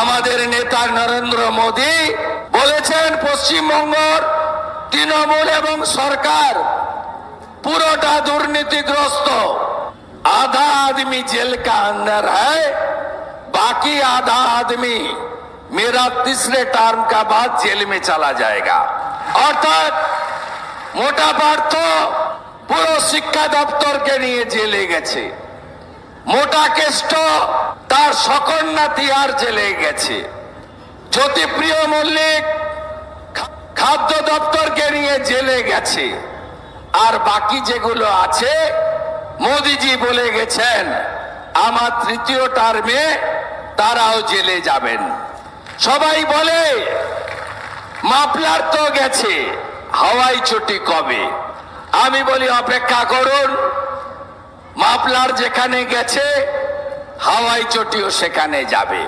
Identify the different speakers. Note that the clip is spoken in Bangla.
Speaker 1: আমাদের নেতা নরেন্দ্র মোদী বলেছেন পশ্চিমবঙ্গের তৃণমূল এবং সরকার পুরোটা দুর্নীতিগ্রস্ত। आधा आदमी जेल का अंदर है, बाकी आधा आदमी मेरा तीसरे टर्म का बाद जेल में चला जाएगा। অর্থাৎ মোটা পার্থ পুরো শিক্ষা দপ্তরকে নিয়ে জেলে গেছে, মোটা কেষ্ট তার সকন্যা তিহার জেলে গেছে, জ্যোতিপ্রিয় মল্লিক খাদ্য দপ্তরকে নিয়ে জেলে গেছে, আর বাকি যেগুলো আছে মোদিজি বলে গেছেন আমার তৃতীয় টার্মে তারাও জেলে যাবেন। সবাই বলে মাফলার তো গেছে, হাওয়াই চটি কবে? আমি বলি অপেক্ষা করুন, মাফলার যেখানে গেছে হাওয়াই চটিও সেখানে যাবে।